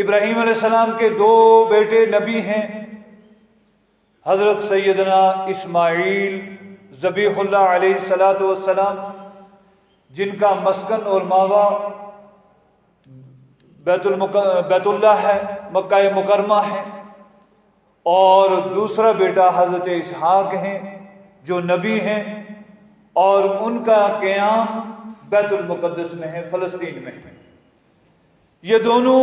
ابراہیم علیہ السلام کے دو بیٹے نبی ہیں، حضرت سیدنا اسماعیل ذبیح اللہ علیہ الصلاۃ والسلام، جن کا مسکن اور ماوا بیت اللہ ہے، مکہ مکرمہ ہے، اور دوسرا بیٹا حضرت اسحاق ہیں جو نبی ہیں، اور ان کا قیام بیت المقدس میں ہے، فلسطین میں ہے۔ یہ دونوں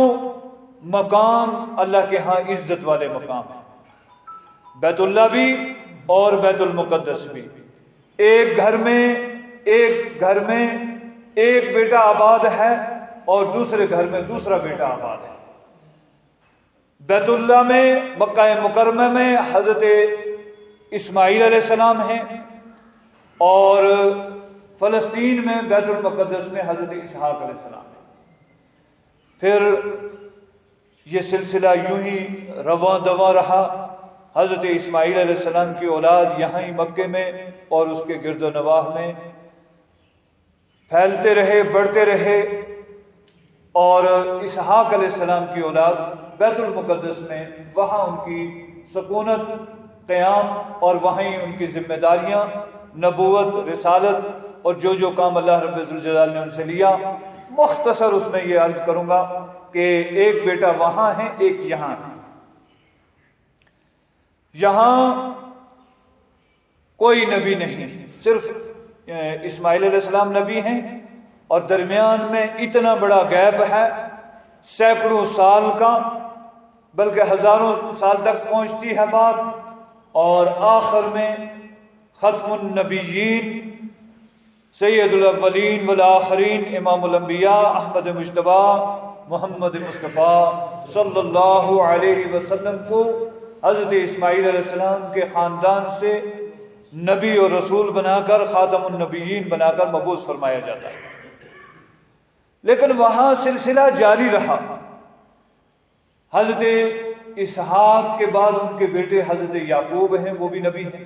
مقام اللہ کے ہاں عزت والے مقام ہیں، بیت اللہ بھی اور بیت المقدس بھی۔ ایک گھر میں ایک بیٹا آباد ہے اور دوسرے گھر میں دوسرا بیٹا آباد ہے۔ بیت اللہ میں، مکہ مکرمہ میں حضرت اسماعیل علیہ السلام ہیں، اور فلسطین میں بیت المقدس میں حضرت اسحاق علیہ السلام ہیں۔ پھر یہ سلسلہ یوں ہی رواں دواں رہا، حضرت اسماعیل علیہ السلام کی اولاد یہاں ہی مکے میں اور اس کے گرد و نواح میں پھیلتے رہے، بڑھتے رہے، اور اسحاق علیہ السلام کی اولاد بیت المقدس میں، وہاں ان کی سکونت، قیام، اور وہیں ان کی ذمہ داریاں، نبوت، رسالت، اور جو کام اللہ رب الجلال نے ان سے لیا۔ مختصر اس میں یہ عرض کروں گا کہ ایک بیٹا وہاں ہے، ایک یہاں ہے۔ یہاں کوئی نبی نہیں، صرف اسماعیل علیہ السلام نبی ہیں، اور درمیان میں اتنا بڑا گیپ ہے، سینکڑوں سال کا، بلکہ ہزاروں سال تک پہنچتی ہے بات، اور آخر میں ختم النبیین، سید الاولین والآخرین، امام الانبیاء احمد مجتبی محمد مصطفیٰ صلی اللہ علیہ وسلم کو حضرت اسماعیل علیہ السلام کے خاندان سے نبی اور رسول بنا کر، خاتم النبیین بنا کر مبعوث فرمایا جاتا ہے۔ لیکن وہاں سلسلہ جاری رہا۔ حضرت اسحاق کے بعد ان کے بیٹے حضرت یعقوب ہیں، وہ بھی نبی ہیں۔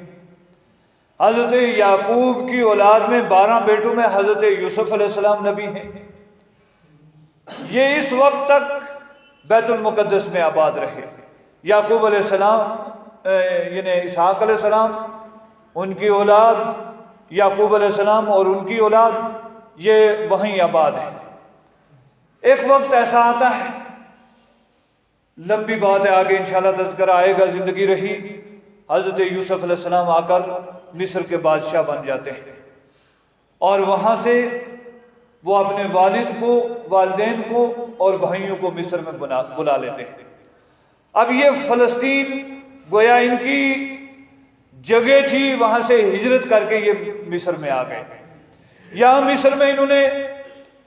حضرت یعقوب کی اولاد میں 12 بیٹوں میں حضرت یوسف علیہ السلام نبی ہیں۔ یہ اس وقت تک بیت المقدس میں آباد رہے۔ یعقوب علیہ السلام یعنی اسحاق علیہ السلام، ان کی اولاد یعقوب علیہ السلام اور ان کی اولاد، یہ وہیں آباد ہے۔ ایک وقت ایسا آتا ہے، لمبی بات ہے، آگے انشاءاللہ تذکرہ آئے گا، زندگی رہی، حضرت یوسف علیہ السلام آ کر مصر کے بادشاہ بن جاتے ہیں، اور وہاں سے وہ اپنے والد کو، والدین کو اور بھائیوں کو مصر میں بلا لیتے ہیں۔ اب یہ فلسطین گویا ان کی جگہ تھی، وہاں سے ہجرت کر کے یہ مصر میں آ گئے۔ یہاں مصر میں انہوں نے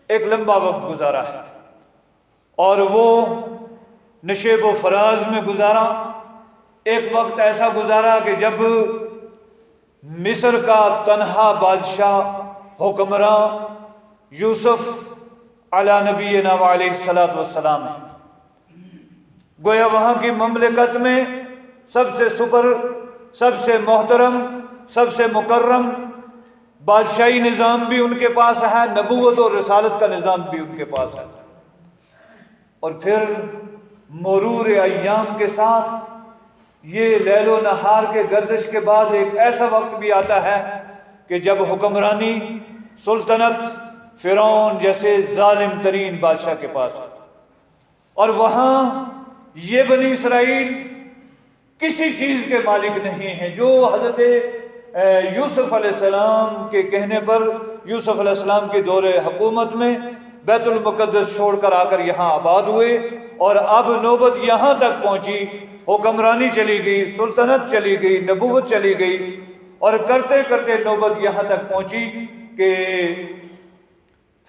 ایک لمبا وقت گزارا ہے، اور وہ نشیب و فراز میں گزارا۔ ایک وقت ایسا گزارا کہ جب مصر کا تنہا بادشاہ، حکمراں یوسف علی نبینا علیہ الصلاۃ والسلام ہے۔ گویا وہاں کی مملکت میں سب سے سپر، سب سے محترم، سب سے مکرم بادشاہی نظام بھی ان کے پاس ہے، نبوت اور رسالت کا نظام بھی ان کے پاس ہے۔ اور پھر مرور ایام کے ساتھ یہ لیل و نہار کے گردش کے بعد ایک ایسا وقت بھی آتا ہے کہ جب حکمرانی، سلطنت فرعون جیسے ظالم ترین بادشاہ کے پاس ہے، اور وہاں یہ بنی اسرائیل کسی چیز کے مالک نہیں ہیں۔ جو حضرت یوسف علیہ السلام کے کہنے پر یوسف علیہ السلام کے دور حکومت میں بیت المقدس چھوڑ کر آ کر یہاں آباد ہوئے، اور اب نوبت یہاں تک پہنچی، حکمرانی چلی گئی، سلطنت چلی گئی، نبوت چلی گئی، اور کرتے کرتے نوبت یہاں تک پہنچی کہ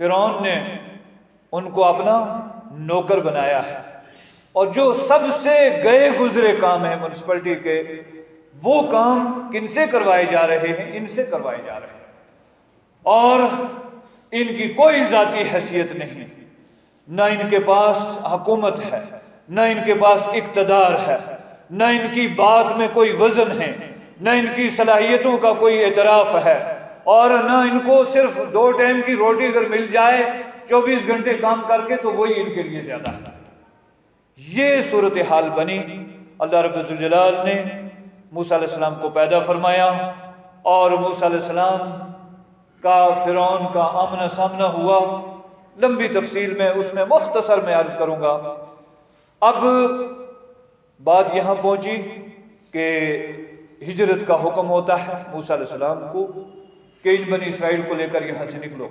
فرعون نے ان کو اپنا نوکر بنایا ہے، اور جو سب سے گئے گزرے کام ہیں میونسپلٹی کے، وہ کام کن سے کروائے جا رہے ہیں؟ ان سے کروائے جا رہے ہیں، اور ان کی کوئی ذاتی حیثیت نہیں، نہ ان کے پاس حکومت ہے، نہ ان کے پاس اقتدار ہے، نہ ان کی بات میں کوئی وزن ہے، نہ ان کی صلاحیتوں کا کوئی اعتراف ہے، اور نہ ان کو صرف 2 ٹائم کی روٹی اگر مل جائے 24 گھنٹے کام کر کے تو وہی ان کے لیے زیادہ ہے۔ یہ صورتحال بنی۔ اللہ رب الجلال نے موسیٰ علیہ السلام کو پیدا فرمایا اور موسیٰ علیہ السلام کا فرعون کا آمنا سامنا ہوا۔ لمبی تفصیل میں اس میں مختصر میں عرض کروں گا۔ اب بات یہاں پہنچی کہ ہجرت کا حکم ہوتا ہے موسیٰ علیہ السلام کو کہ ان بنی اسرائیل کو لے کر یہاں سے نکلو،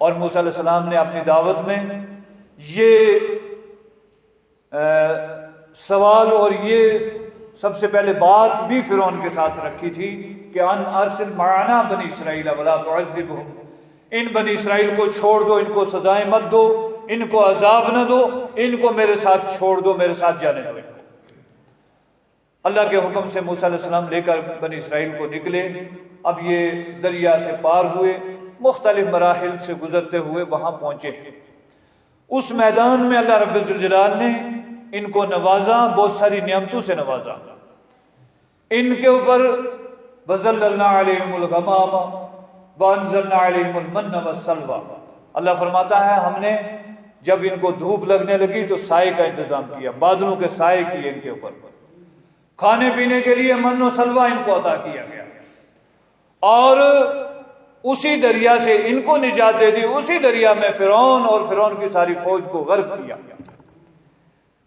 اور موسیٰ علیہ السلام نے اپنی دعوت میں یہ سوال اور یہ سب سے پہلے بات بھی فرعون کے ساتھ رکھی تھی کہ ان ارسل معنا بنی اسرائیل ولا تعذبهم، ان بنی اسرائیل کو چھوڑ دو، ان کو سزائیں مت دو، ان کو عذاب نہ دو، ان کو میرے ساتھ چھوڑ دو، میرے ساتھ جانے دو۔ اللہ کے حکم سے موسیٰ علیہ السلام لے کر بنی اسرائیل کو نکلے۔ اب یہ دریا سے پار ہوئے، مختلف مراحل سے گزرتے ہوئے وہاں پہنچے۔ اس میدان میں اللہ رب الجلال نے ان کو نوازا، بہت ساری نعمتوں سے نوازا۔ ان کے اوپر وَظَلَّلْنَا عَلَيْهِمُ الْغَمَامَ وَأَنزَلْنَا عَلَيْهِمُ الْمَنَّ وَالسَّلْوَىٰ۔ اللہ فرماتا ہے ہم نے جب ان کو دھوپ لگنے لگی تو سائے کا انتظام کیا، بادلوں کے سائے کیے ان کے اوپر، کھانے پینے کے لیے من و سلوہ ان کو عطا کیا گیا، اور اسی دریا سے ان کو نجات دے دی۔ اسی دریا میں فرعون اور فرعون کی ساری فوج کو غرق کیا۔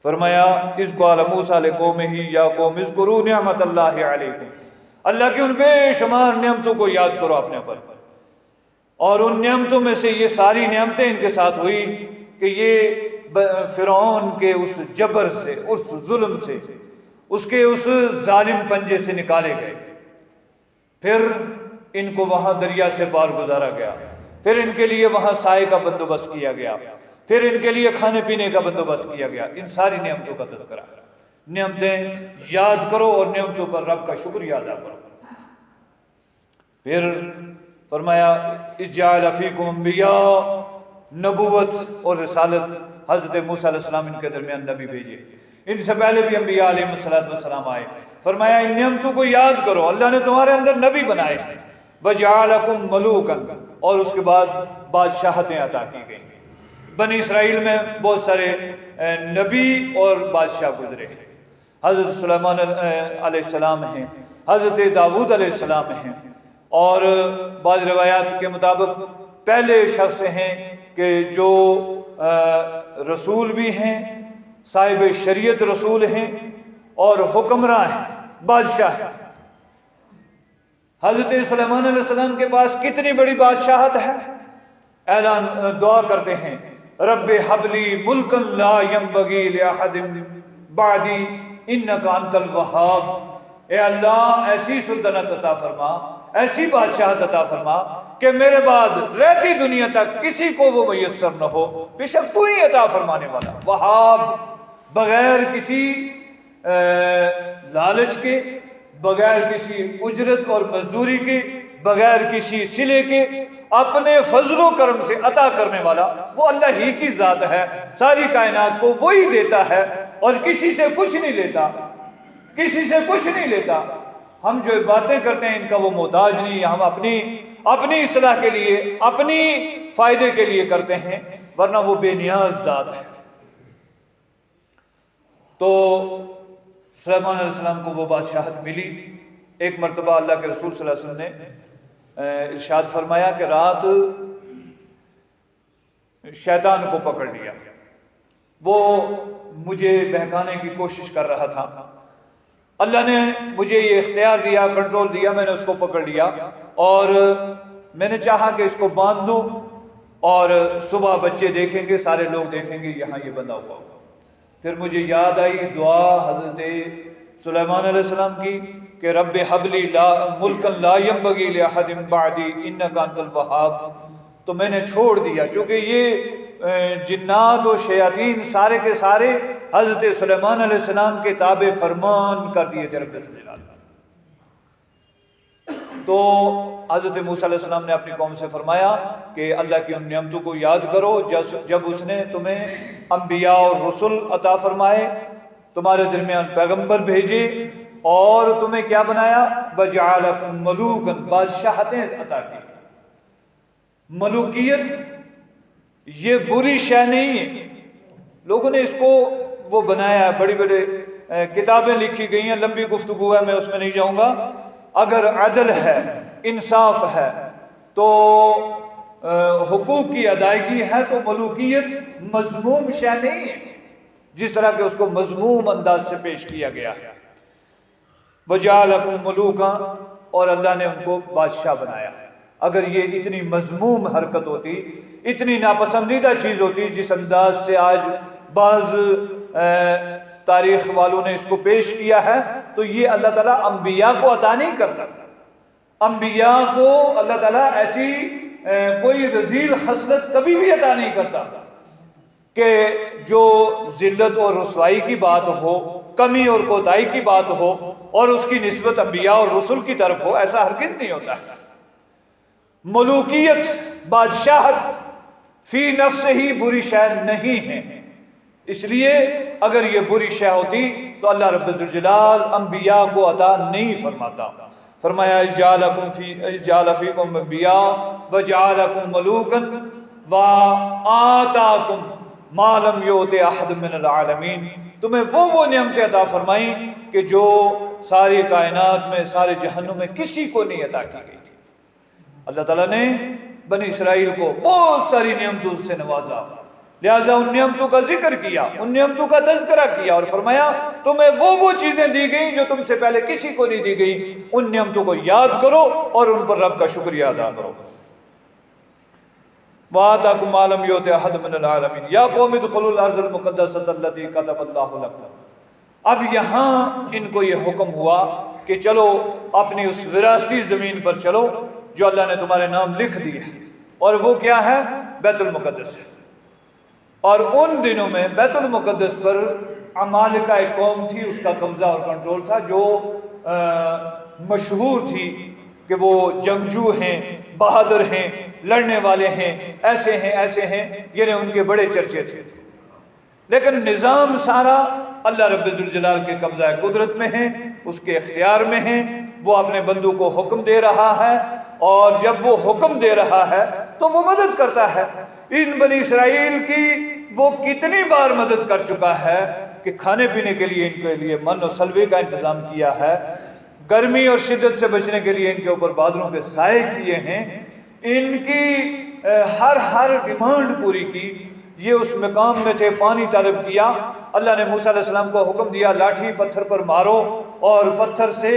فرمایا اذ قال موسیٰ لقومہ یا قوم اذکروا نعمت اللہ علیکم، اللہ کی ان بے شمار نعمتوں کو یاد کرو اپنے پر، اور ان نعمتوں میں سے یہ ساری نعمتیں ان کے ساتھ ہوئی کہ یہ فرعون کے اس جبر سے، اس ظلم سے، اس کے اس ظالم پنجے سے نکالے گئے۔ پھر ان کو وہاں دریا سے پار گزارا گیا، پھر ان کے لیے وہاں سائے کا بندوبست کیا گیا، پھر ان کے لیے کھانے پینے کا بندوبست کیا گیا۔ ان ساری نعمتوں کا تذکرہ، نعمتیں یاد کرو اور نعمتوں پر رب کا شکریہ ادا کرو۔ پھر فرمایا اذ جعل فیکم انبیاء، نبوت اور رسالت، حضرت موسیٰ علیہ السلام ان کے درمیان نبی بھیجے، ان سے پہلے بھی انبیاء علیہ السلام آئے۔ فرمایا ان نعمتوں کو یاد کرو، اللہ نے تمہارے اندر نبی بنائے، وَجَعَلَكُمْ مَلُوكًا، اور اس کے بعد بادشاہتیں عطا کی گئیں۔ بنی اسرائیل میں بہت سارے نبی اور بادشاہ گزرے ہیں۔ حضرت سلیمان علیہ السلام ہیں، حضرت داؤد علیہ السلام ہیں، اور بعض روایات کے مطابق پہلے شخص ہیں کہ جو رسول بھی ہیں، صاحب شریعت رسول ہیں، اور حکمراں ہیں، بادشاہ ہیں۔ حضرت سلیمان علیہ السلام کے پاس کتنی بڑی بادشاہت ہے، اعلان دعا کرتے ہیں رب حب لی ملکا لا ینبغی لأحد بعدی انک انت الوہاب، اے اللہ ایسی سلطنت عطا فرما، ایسی بادشاہت عطا فرما کہ میرے بعد رہتی دنیا تک کسی کو وہ میسر نہ ہو، بے شک تو ہی عطا فرمانے والا وہاب، بغیر کسی لالچ کے، بغیر کسی اجرت اور مزدوری کے، بغیر کسی صلے کے، اپنے فضل و کرم سے عطا کرنے والا وہ اللہ ہی کی ذات ہے۔ ساری کائنات کو وہی دیتا ہے اور کسی سے کچھ نہیں لیتا، کسی سے کچھ نہیں لیتا۔ ہم جو باتیں کرتے ہیں ان کا وہ محتاج نہیں، ہم اپنی اصلاح کے لیے، اپنی فائدے کے لیے کرتے ہیں، ورنہ وہ بے نیاز ذات ہے۔ تو سلیمان علیہ السلام کو وہ بادشاہت ملی۔ ایک مرتبہ اللہ کے رسول صلی اللہ علیہ وسلم نے ارشاد فرمایا کہ رات شیطان کو پکڑ لیا، وہ مجھے بہکانے کی کوشش کر رہا تھا، اللہ نے مجھے یہ اختیار دیا، کنٹرول دیا، میں نے اس کو پکڑ لیا اور میں نے چاہا کہ اس کو باندھ دوں، اور صبح بچے دیکھیں گے، سارے لوگ دیکھیں گے یہاں یہ بندہ ہوا۔ پھر مجھے یاد آئی دعا حضرت سلیمان علیہ السلام کی کہ رب حب لی ملکا لا ینبغی لأحد بعدی انک انت الوہاب، تو میں نے چھوڑ دیا، چونکہ یہ جنات و شیاطین سارے کے سارے حضرت سلیمان علیہ السلام کے تابع فرمان کر دیے تھے رب الجلال۔ تو حضرت موسیٰ علیہ السلام نے اپنی قوم سے فرمایا کہ اللہ کی ان نعمتوں کو یاد کرو جب اس نے تمہیں انبیاء اور رسل عطا فرمائے، تمہارے درمیان پیغمبر بھیجے، اور تمہیں کیا بنایا، وَجَعَلَكُمْ مَلُوكًا، بادشاہتیں عطا کی۔ ملوکیت یہ بری شے نہیں ہے۔ لوگوں نے اس کو وہ بنایا ہے، بڑی بڑی کتابیں لکھی گئی ہیں، لمبی گفتگو ہے، میں اس میں نہیں جاؤں گا۔ اگر عدل ہے، انصاف ہے، تو حقوق کی ادائیگی ہے، تو ملوکیت مذموم شے نہیں ہے، جس طرح کہ اس کو مذموم انداز سے پیش کیا گیا ہے۔ وَجَعَلَكُم مُلُوكًا، اور اللہ نے ان کو بادشاہ بنایا۔ اگر یہ اتنی مذموم حرکت ہوتی، اتنی ناپسندیدہ چیز ہوتی جس انداز سے آج بعض تاریخ والوں نے اس کو پیش کیا ہے، تو یہ اللہ تعالیٰ انبیاء کو عطا نہیں کرتا۔ انبیاء کو اللہ تعالیٰ ایسی کوئی رذیل خصلت کبھی بھی عطا نہیں کرتا کہ جو ذلت اور رسوائی کی بات ہو، کمی اور کوتاہی کی بات ہو، اور اس کی نسبت انبیاء اور رسل کی طرف ہو، ایسا ہرگز نہیں ہوتا۔ ملوکیت، بادشاہت فی نفس ہی بری شے نہیں ہے، اس لیے اگر یہ بری شے ہوتی تو اللہ رب الجلال انبیاء کو عطا نہیں فرماتا۔ فرمایا اجعل فیکم انبیاء وجعلکم ملوکا وآتاکم ما لم یؤت احد من العالمین، تمہیں وہ نعمتیں عطا فرمائیں کہ جو ساری کائنات میں، سارے جہنم میں کسی کو نہیں عطا کی گئی تھی۔ اللہ تعالیٰ نے بنی اسرائیل کو بہت ساری نعمتوں سے نوازا، لہذا ان نعمتوں کا ذکر کیا، ان نعمتوں کا تذکرہ کیا، اور فرمایا تمہیں وہ چیزیں دی گئیں جو تم سے پہلے کسی کو نہیں دی گئی، ان نعمتوں کو یاد کرو اور ان پر رب کا شکریہ ادا کرو۔ وَآتَاكُم مَا لَمْ يُؤْتِ أَحَدًا مِّنَ الْعَالَمِينَ يَا قَوْمِ ادْخُلُوا الْأَرْضَ الْمُقَدَّسَةَ الَّتِي كَتَبَ اللَّهُ لَكُمْ۔ اب یہاں ان کو یہ حکم ہوا کہ چلو اپنی اس وراثتی زمین پر چلو جو اللہ نے تمہارے نام لکھ دی ہے، اور وہ کیا ہے؟ بیت المقدس ہے۔ اور ان دنوں میں بیت المقدس پر عمالقہ ایک قوم تھی، اس کا قبضہ اور کنٹرول تھا، جو مشہور تھی کہ وہ جنگجو ہیں، بہادر ہیں، لڑنے والے ہیں، ایسے ہیں ایسے ہیں، یعنی ان کے بڑے چرچے تھے۔ لیکن نظام سارا اللہ رب الجلال کے قبضہ قدرت میں ہے، اس کے اختیار میں ہے، وہ اپنے بندوں کو حکم دے رہا ہے، اور جب وہ حکم دے رہا ہے تو وہ مدد کرتا ہے۔ ان بنی اسرائیل کی وہ کتنی بار مدد کر چکا ہے کہ کھانے پینے کے لیے ان کے لیے من و سلوے کا انتظام کیا ہے، گرمی اور شدت سے بچنے کے لیے ان کے اوپر بادلوں کے سائے کیے ہیں، ان کی ہر ڈیمانڈ پوری کی۔ یہ اس مقام میں تھے، پانی طلب کیا، اللہ نے موسیٰ علیہ السلام کو حکم دیا لاٹھی پتھر پر مارو، اور پتھر سے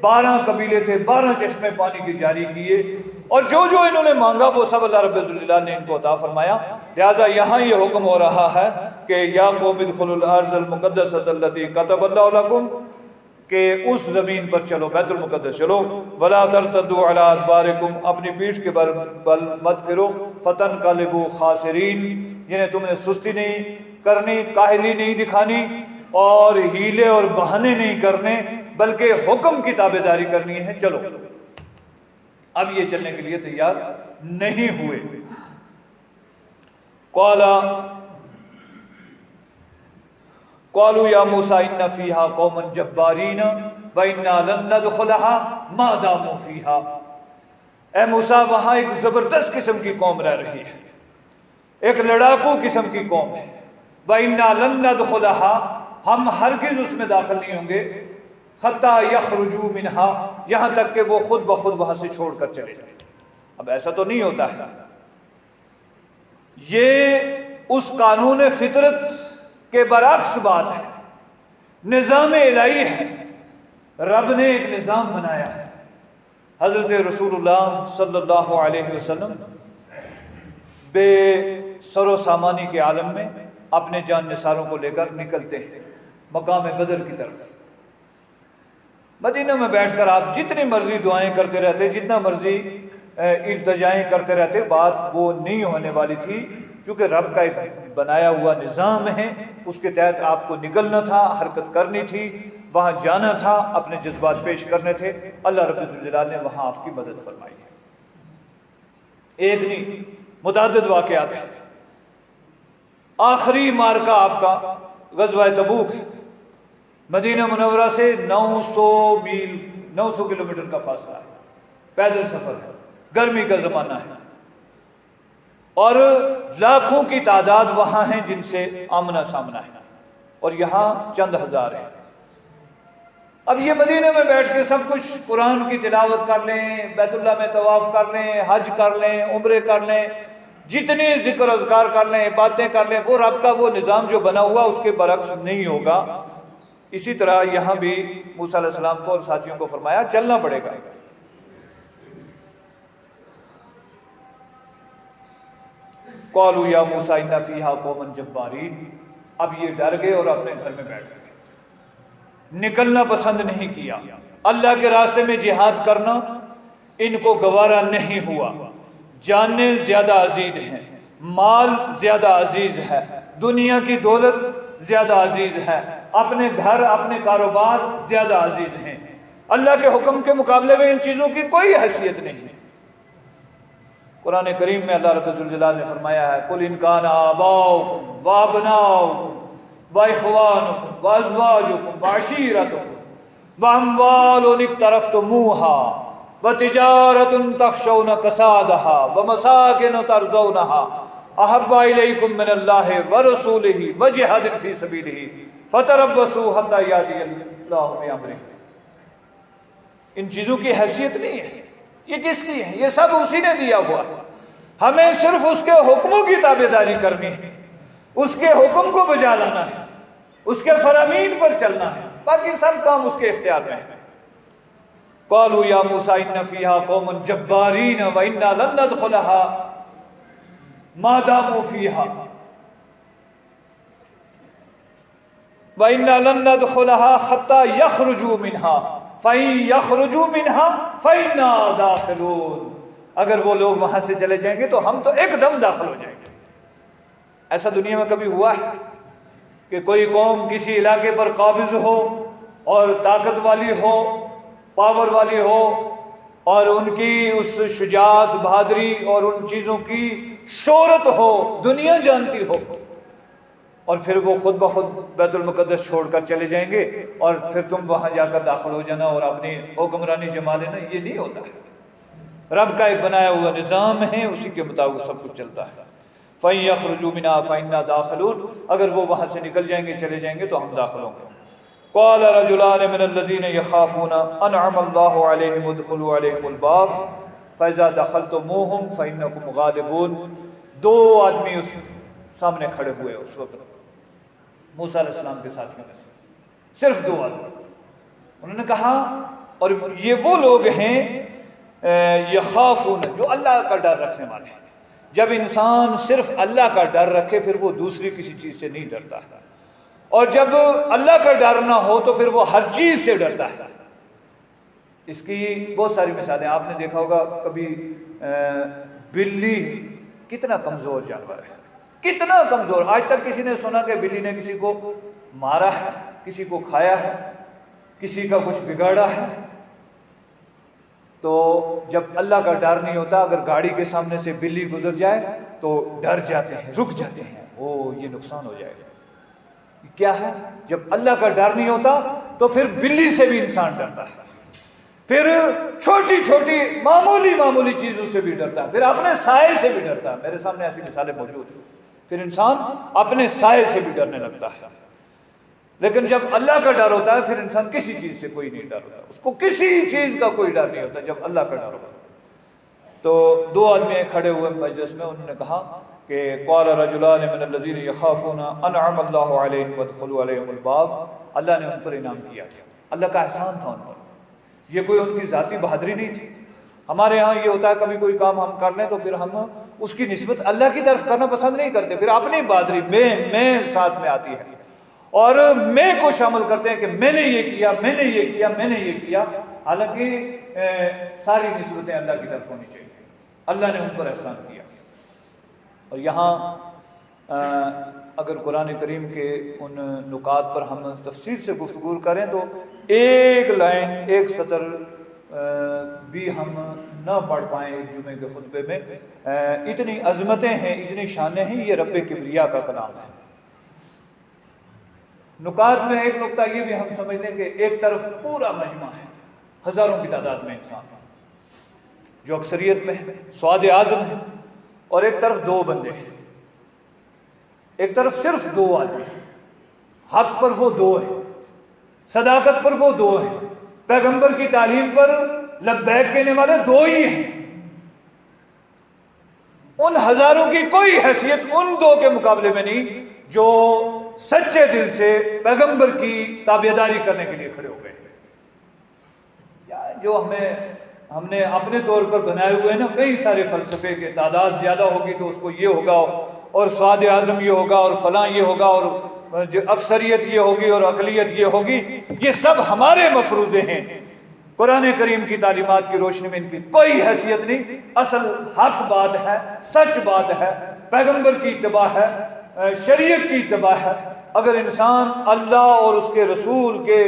12 قبیلے تھے، 12 چشمے پانی کی جاری کیے، اور جو انہوں نے مانگا وہ سب اللہ رب الجلال نے ان کو عطا فرمایا۔ لہذا یہاں یہ حکم ہو رہا ہے کہ یا قوم ادخلوا الارض المقدسۃ التي كتب اللہ لکم، کہ اس زمین پر چلو، بیت المقدس چلو، ولا ترتدوا علی ادبارکم، اپنی پیٹھ کے بل مت پھرو، فتنقلبوا خاسرین، یعنی تم نے سستی نہیں کرنی، کاہلی نہیں دکھانی، اور ہیلے اور بہانے نہیں کرنے، بلکہ حکم کی تابع داری کرنی ہے، چلو۔ اب یہ چلنے کے لیے تیار نہیں ہوئے۔ قالوا یا موسیٰ ان فیہا قوما جبارین وَإِنَّا لَن نَّدْخُلَهَا مَا دَامُوا فِيهَا، اے موسیٰ وہاں ایک زبردست قسم کی قوم رہ رہی ہے، ایک لڑاکو قسم کی قوم ہے، وَإِنَّا لَن نَّدْخُلَهَا، ہم ہرگز اس میں داخل نہیں ہوں گے، حَتَّى يَخْرُجُوا مِنْهَا، یہاں تک کہ وہ خود بخود وہاں سے چھوڑ کر چلے جائیں۔ اب ایسا تو نہیں ہوتا ہے، یہ اس قانون فطرت کے برعکس بات ہے، نظام الہی ہے، رب نے ایک نظام بنایا ہے۔ حضرت رسول اللہ صلی اللہ علیہ وسلم بے سر و سامانی کے عالم میں اپنے جان نثاروں کو لے کر نکلتے ہیں مقام بدر کی طرف۔ مدینہ میں بیٹھ کر آپ جتنی مرضی دعائیں کرتے رہتے، جتنا مرضی التجائیں کرتے رہتے، بات وہ نہیں ہونے والی تھی، کیونکہ رب کا ایک بنایا ہوا نظام ہے، اس کے تحت آپ کو نکلنا تھا، حرکت کرنی تھی، وہاں جانا تھا، اپنے جذبات پیش کرنے تھے۔ اللہ رب الجلال نے وہاں آپ کی مدد فرمائی ہے۔ ایک نہیں، متعدد واقعات ہیں۔ آخری مارکہ آپ کا غزوہ تبوک ہے، مدینہ منورہ سے 900 کلومیٹر کا فاصلہ ہے، پیدل سفر ہے، گرمی کا زمانہ ہے، اور لاکھوں کی تعداد وہاں ہیں جن سے آمنا سامنا ہے، اور یہاں چند ہزار ہیں۔ اب یہ مدینے میں بیٹھ کے سب کچھ قرآن کی تلاوت کر لیں، بیت اللہ میں طواف کر لیں، حج کر لیں، عمرے کر لیں، جتنے ذکر اذکار کر لیں، باتیں کر لیں، وہ رب کا وہ نظام جو بنا ہوا اس کے برعکس نہیں ہوگا۔ اسی طرح یہاں بھی موسیٰ علیہ السلام کو اور ساتھیوں کو فرمایا چلنا پڑے گا۔ قالوا یا موسیٰ ان فیہا قوما جبارین، اب یہ ڈر گئے اور اپنے گھر میں بیٹھ گئے، نکلنا پسند نہیں کیا۔ اللہ کے راستے میں جہاد کرنا ان کو گوارا نہیں ہوا۔ جانیں زیادہ عزیز ہیں، مال زیادہ عزیز ہے، دنیا کی دولت زیادہ عزیز ہے، اپنے گھر اپنے کاروبار زیادہ عزیز ہیں۔ اللہ کے حکم کے مقابلے میں ان چیزوں کی کوئی حیثیت نہیں ہے۔ قرآن کریم میں اللہ رب الجلال نے فرمایا ہے قل ان کان آباؤکم وابناؤکم واخوانکم وازواجکم وعشیرتکم واموال اقترفتموها وتجارۃ تخشون کسادها ومساکن ترضونها احب الیکم من اللہ ورسولہ وجہاد فی سبیلہ فتربصوا حتی یأتی اللہ بامرہ۔ ان چیزوں کی حیثیت نہیں ہے، یہ کس کی ہے؟ یہ سب اسی نے دیا ہوا ہے۔ ہمیں صرف اس کے حکموں کی تابعداری کرنی ہے، اس کے حکم کو بجا لانا ہے، اس کے فرامین پر چلنا ہے، باقی سب کام اس کے اختیار میں ہے۔ قالوا یا موسیٰ ان فیہا قوما جبارین وانا لن ندخلها ما داموا فیہا وانا لن ندخلها حتی یخرجوا منها فَإِن يَخْرُجُوا مِنْهَا فَإِنَّا دَاخِلُونَ، اگر وہ لوگ وہاں سے چلے جائیں گے تو ہم تو ایک دم داخل ہو جائیں گے۔ ایسا دنیا میں کبھی ہوا ہے کہ کوئی قوم کسی علاقے پر قابض ہو اور طاقت والی ہو، پاور والی ہو، اور ان کی اس شجاعت بہادری اور ان چیزوں کی شہرت ہو، دنیا جانتی ہو، اور پھر وہ خود بخود بیت المقدس چھوڑ کر چلے جائیں گے اور پھر تم وہاں جا کر داخل ہو جانا اور اپنی حکمرانی جما لینا؟ یہ نہیں ہوتا ہے۔ رب کا ایک بنایا ہوا نظام ہے، اسی کے مطابق سب کچھ چلتا ہے۔ فَإِن يَخْرُجُوا مِنْهَا فَإِنَّا دَاخِلُونَ، اگر وہ وہاں سے نکل جائیں گے چلے جائیں گے تو ہم داخل ہوں گے۔ قَالَ رَجُلَانِ مِنَ الَّذِينَ يَخَافُونَ أَنْعَمَ اللَّهُ عَلَيْهِمُ ادْخُلُوا عَلَيْهِمُ الْبَابَ فَإِذَا دَخَلْتُمُوهُمْ فَإِنَّكُمْ غَالِبُونَ۔ دو آدمی اس سامنے کھڑے ہوئے اس وقت موسیٰ علیہ السلام کے ساتھیوں میں سے، صرف دو آدمی۔ انہوں نے کہا، اور یہ وہ لوگ ہیں یخافون، جو اللہ کا ڈر رکھنے والے ہیں۔ جب انسان صرف اللہ کا ڈر رکھے پھر وہ دوسری کسی چیز سے نہیں ڈرتا ہے، اور جب اللہ کا ڈر نہ ہو تو پھر وہ ہر چیز سے ڈرتا ہے۔ اس کی بہت ساری مثالیں آپ نے دیکھا ہوگا، کبھی بلی کتنا کمزور جانور ہے، کتنا کمزور۔ آج تک کسی نے سنا کہ بلی نے کسی کو مارا ہے، کسی کو کھایا ہے، کسی کا کچھ بگاڑا ہے؟ تو جب اللہ کا ڈر نہیں ہوتا، اگر گاڑی کے سامنے سے بلی گزر جائے تو ڈر جاتے ہیں، رک جاتے ہیں، یہ نقصان ہو جائے گا۔ کیا ہے؟ جب اللہ کا ڈر نہیں ہوتا تو پھر بلی سے بھی انسان ڈرتا ہے، پھر چھوٹی چھوٹی معمولی چیزوں سے بھی ڈرتا ہے، پھر اپنے سائے سے بھی ڈرتا ہے۔ میرے سامنے ایسی مثالیں موجود ہیں، پھر انسان اپنے سائے سے بھی ڈرنے لگتا ہے۔ لیکن جب اللہ کا ڈر ہوتا ہے پھر انسان کسی چیز سے کوئی نہیں ڈر ہوتا، اس کو کسی چیز کا کوئی ڈر نہیں ہوتا جب اللہ کا ڈر ہوتا۔ تو دو آدمی کھڑے ہوئے مجلس میں، انہوں نے کہا کہ قال رجلان من الذین یخافون انعم اللہ علیہم وادخلوا علیہم الباب، اللہ نے ان پر انعام کیا، اللہ کا احسان تھا ان پر، یہ کوئی ان کی ذاتی بہادری نہیں تھی۔ ہمارے ہاں یہ ہوتا ہے کبھی کوئی کام ہم کر لیں تو پھر ہم اس کی نسبت اللہ کی طرف کرنا پسند نہیں کرتے، پھر اپنی بہادری میں ساتھ میں آتی ہے، اور میں کو شامل کرتے ہیں کہ میں نے یہ کیا، میں نے یہ کیا، میں نے یہ کیا، حالانکہ ساری نسبتیں اللہ کی طرف ہونی چاہیے۔ اللہ نے ان پر احسان کیا۔ اور یہاں اگر قرآن کریم کے ان نکات پر ہم تفصیل سے گفتگو کریں تو ایک لائن، ایک سطر بھی ہم نہ پڑھ پائیں ایک جمعے کے خطبے میں، اتنی عظمتیں ہیں، اتنی شانیں ہیں، یہ رب کبریا کا کلام ہے۔ نکات میں ایک نقطہ یہ بھی ہم سمجھ لیں کہ ایک طرف پورا مجمع ہے، ہزاروں کی تعداد میں انسان جو اکثریت میں ہے، سواد اعظم ہے، اور ایک طرف دو بندے ہیں، ایک طرف صرف دو آدمی ہیں، حق پر وہ دو ہیں، صداقت پر وہ دو ہیں، پیغمبر کی تعلیم پر لبیک کہنے والے دو ہی ہیں۔ ان ہزاروں کی کوئی حیثیت ان دو کے مقابلے میں نہیں جو سچے دل سے پیغمبر کی تابعداری کرنے کے لیے کھڑے ہو گئے۔ جو ہم نے اپنے طور پر بنائے ہوئے ہیں نا کئی سارے فلسفے کے، تعداد زیادہ ہوگی تو اس کو یہ ہوگا اور سواد اعظم یہ ہوگا اور فلاں یہ ہوگا اور اکثریت یہ ہوگی اور اقلیت یہ ہوگی، یہ سب ہمارے مفروضے ہیں۔ قرآن کریم کی تعلیمات کی روشنی میں ان کی کوئی حیثیت نہیں۔ اصل حق بات ہے، سچ بات ہے، پیغمبر کی اتباع ہے، شریعت کی اتباع ہے۔ اگر انسان اللہ اور اس کے رسول کے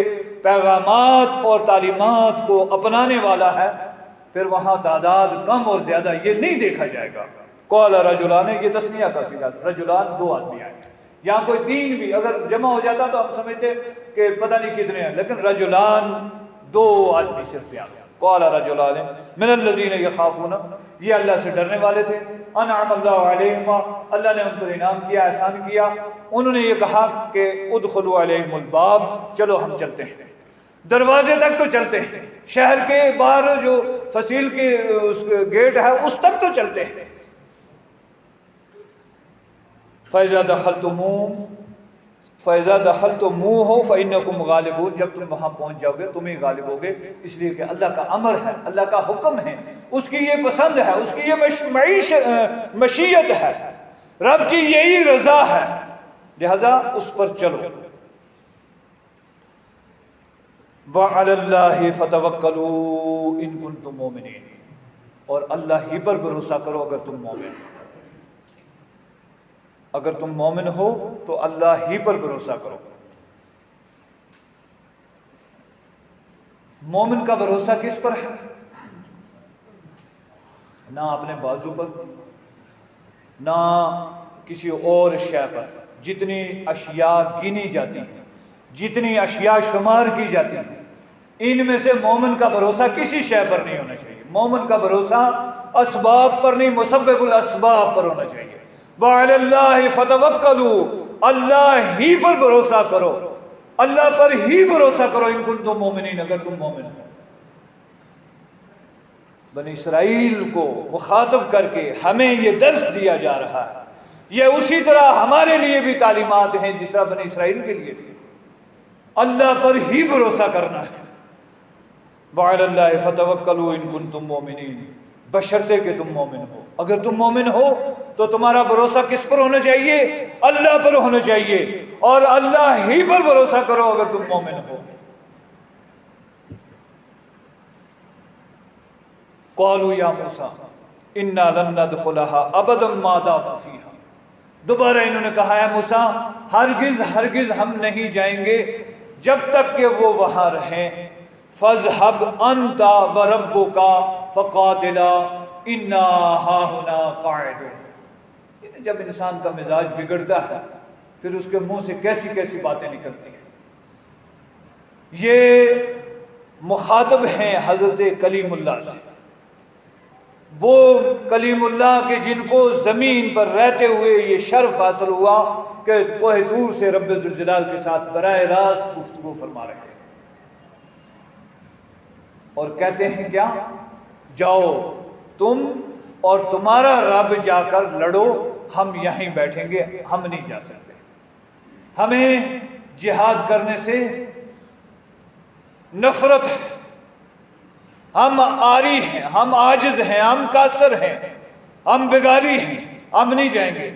پیغامات اور تعلیمات کو اپنانے والا ہے، پھر وہاں تعداد کم اور زیادہ یہ نہیں دیکھا جائے گا۔ قال رجلان، یہ تسنیہ کا صیغہ، رجلان دو آدمی آئے، یہاں کوئی تین بھی اگر جمع ہو جاتا تو ہم سمجھتے کہ پتہ نہیں کتنے ہیں، لیکن رجلان دو آدمی صرف آ گیا۔ قال رجلان من الذین یخافون، یہ اللہ سے ڈرنے والے تھے، انعم اللہ علیہم، اللہ نے ان پر انعام کیا، احسان کیا۔ انہوں نے یہ کہا کہ ادخلوا علیہم الباب، چلو ہم چلتے ہیں، دروازے تک تو چلتے ہیں، شہر کے باہر جو فصیل کے اس گیٹ ہے اس تک تو چلتے ہیں۔ فَإِذَا دَخَلْتُمُوهُ فَإِنَّكُمْ غَالِبُونَ، جب تم وہاں پہنچ جاؤ گے تم ہی غالب ہوگے، اس لیے کہ اللہ کا امر ہے، اللہ کا حکم ہے، اس کی یہ پسند ہے، اس کی یہ مشیت ہے، رب کی یہی رضا ہے، لہذا اس پر چلو۔ وَعَلَى اللَّهِ فَتَوَكَّلُوا إِن كُنتُم مُؤْمِنِينَ، اور اللہ ہی پر بھروسہ کرو اگر تم مومن ہو۔ اگر تم مومن ہو تو اللہ ہی پر بھروسہ کرو۔ مومن کا بھروسہ کس پر ہے؟ نہ اپنے بازو پر، نہ کسی اور شے پر۔ جتنی اشیاء گنی جاتی ہیں، جتنی اشیاء شمار کی جاتی ہیں، ان میں سے مومن کا بھروسہ کسی شے پر نہیں ہونا چاہیے۔ مومن کا بھروسہ اسباب پر نہیں، مسبب الاسباب پر ہونا چاہیے۔ وَعَلَى اللَّهِ فَتَوَكَّلُوا، اللہ ہی پر بھروسہ کرو، اللہ پر ہی بھروسہ کرو، ان کنتم مومنین، اگر تم مومن ہو۔ بنی اسرائیل کو مخاطب کر کے ہمیں یہ درس دیا جا رہا ہے، یہ اسی طرح ہمارے لیے بھی تعلیمات ہیں جس طرح بنی اسرائیل کے لیے تھی۔ اللہ پر ہی بھروسہ کرنا ہے۔ وَعَلَى اللَّهِ فَتَوَكَّلُوا إِن كُنتُم مُؤْمِنِينَ، بشرطے کہ تم مومن ہو۔ اگر تم مومن ہو تو تمہارا بھروسہ کس پر ہونا چاہیے؟ اللہ پر ہونا چاہیے، اور اللہ ہی پر بھروسہ کرو اگر تم مومن ہو۔ قالوا یا موسیٰ انا لن ندخلها ابدا ما داموا فیہا، دوبارہ انہوں نے کہا ہے موسیٰ ہرگز ہرگز ہم نہیں جائیں گے جب تک کہ وہ وہاں رہیں۔ فَاذْهَبْ أَنْتَ وَرَبُّكَ فَقَاتِلَا إِنَّا هَاهُنَا قَاعِدُونَ۔ جب انسان کا مزاج بگڑتا ہے پھر اس کے منہ سے کیسی کیسی باتیں نکلتی ہیں۔ یہ مخاطب ہیں حضرت کلیم اللہ سے، وہ کلیم اللہ کے جن کو زمین پر رہتے ہوئے یہ شرف حاصل ہوا کہ کوہ طور سے رب ذوالجلال کے ساتھ براہ راست گفتگو فرما رہے ہیں، اور کہتے ہیں کیا؟ جاؤ تم اور تمہارا رب جا کر لڑو، ہم یہیں بیٹھیں گے، ہم نہیں جا سکتے، ہمیں جہاد کرنے سے نفرت ہے، ہم عاری ہیں، ہم عاجز ہیں، ہم قاصر ہیں، ہم بگاری ہیں، ہم نہیں جائیں گے،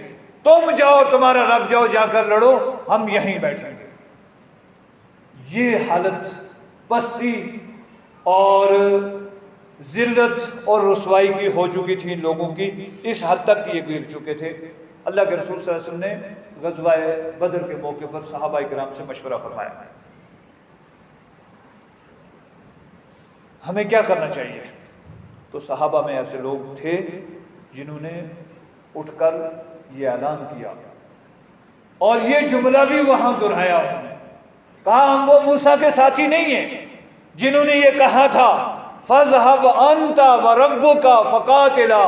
تم جاؤ تمہارا رب جاؤ جا کر لڑو، ہم یہیں بیٹھیں گے۔ یہ حالت پستی اور ذلت اور رسوائی کی ہو چکی تھی ان لوگوں کی، اس حد تک یہ گر چکے تھے۔ اللہ کے رسول صلی اللہ علیہ وسلم نے غزوہ بدر کے موقع پر صحابہ کرام سے مشورہ فرمایا ہمیں کیا کرنا چاہیے، تو صحابہ میں ایسے لوگ تھے جنہوں نے اٹھ کر یہ اعلان کیا، اور یہ جملہ بھی وہاں دہرایا، انہوں نے کہا ہم وہ موسیٰ کے ساتھی نہیں ہیں جنہوں نے یہ کہا تھا فَاذْهَبْ أَنْتَ وَرَبُّكَ فَقَاتِلَا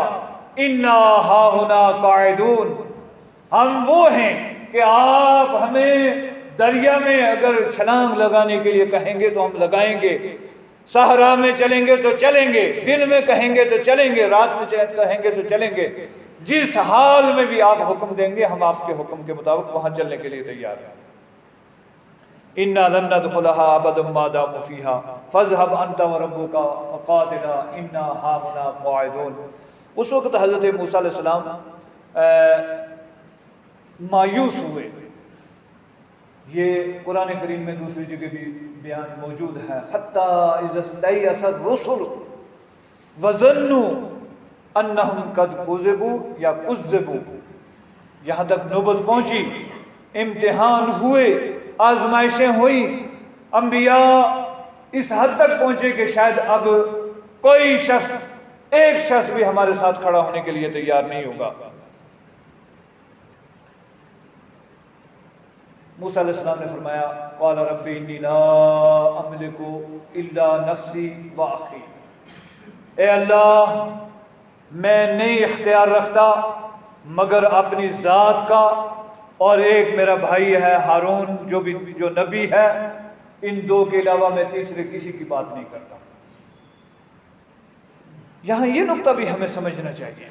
انا ہاہنا قاعدون، ہم وہ ہیں کہ آپ ہمیں دریا میں اگر چھلانگ لگانے کے لیے کہیں گے تو ہم لگائیں گے، صحرا میں چلیں گے تو چلیں گے، دن میں کہیں گے تو چلیں گے، رات میں کہیں گے تو چلیں گے، جس حال میں بھی آپ حکم دیں گے ہم آپ کے حکم کے مطابق وہاں چلنے کے لیے تیار ہیں۔ انا لن ندخلها ابدا ما داموا فيها فاذهب انت وربك فقاتلا انا هاهنا قاعدون۔ اس وقت حضرت موسیٰ علیہ السلام مایوس ہوئے۔ یہ قرآن کریم میں دوسری جگہ بھی بیان موجود ہے، حتی اذا استیأس الرسل وظنوا انہم قد کذبوا یا کذبوا، یہاں تک نوبت پہنچی، امتحان ہوئے، آزمائشیں ہوئی، انبیاء اس حد تک پہنچے کہ شاید اب کوئی شخص، ایک شخص بھی ہمارے ساتھ کھڑا ہونے کے لیے تیار نہیں ہوگا۔ موسیٰ علیہ السلام نے فرمایا قال رب انی لا املک الا نفسی واخی، اے اللہ میں نہیں اختیار رکھتا مگر اپنی ذات کا اور ایک میرا بھائی ہے ہارون جو نبی ہے، ان دو کے علاوہ میں تیسرے کسی کی بات نہیں کرتا۔ یہاں یہ نقطہ بھی ہمیں سمجھنا چاہیے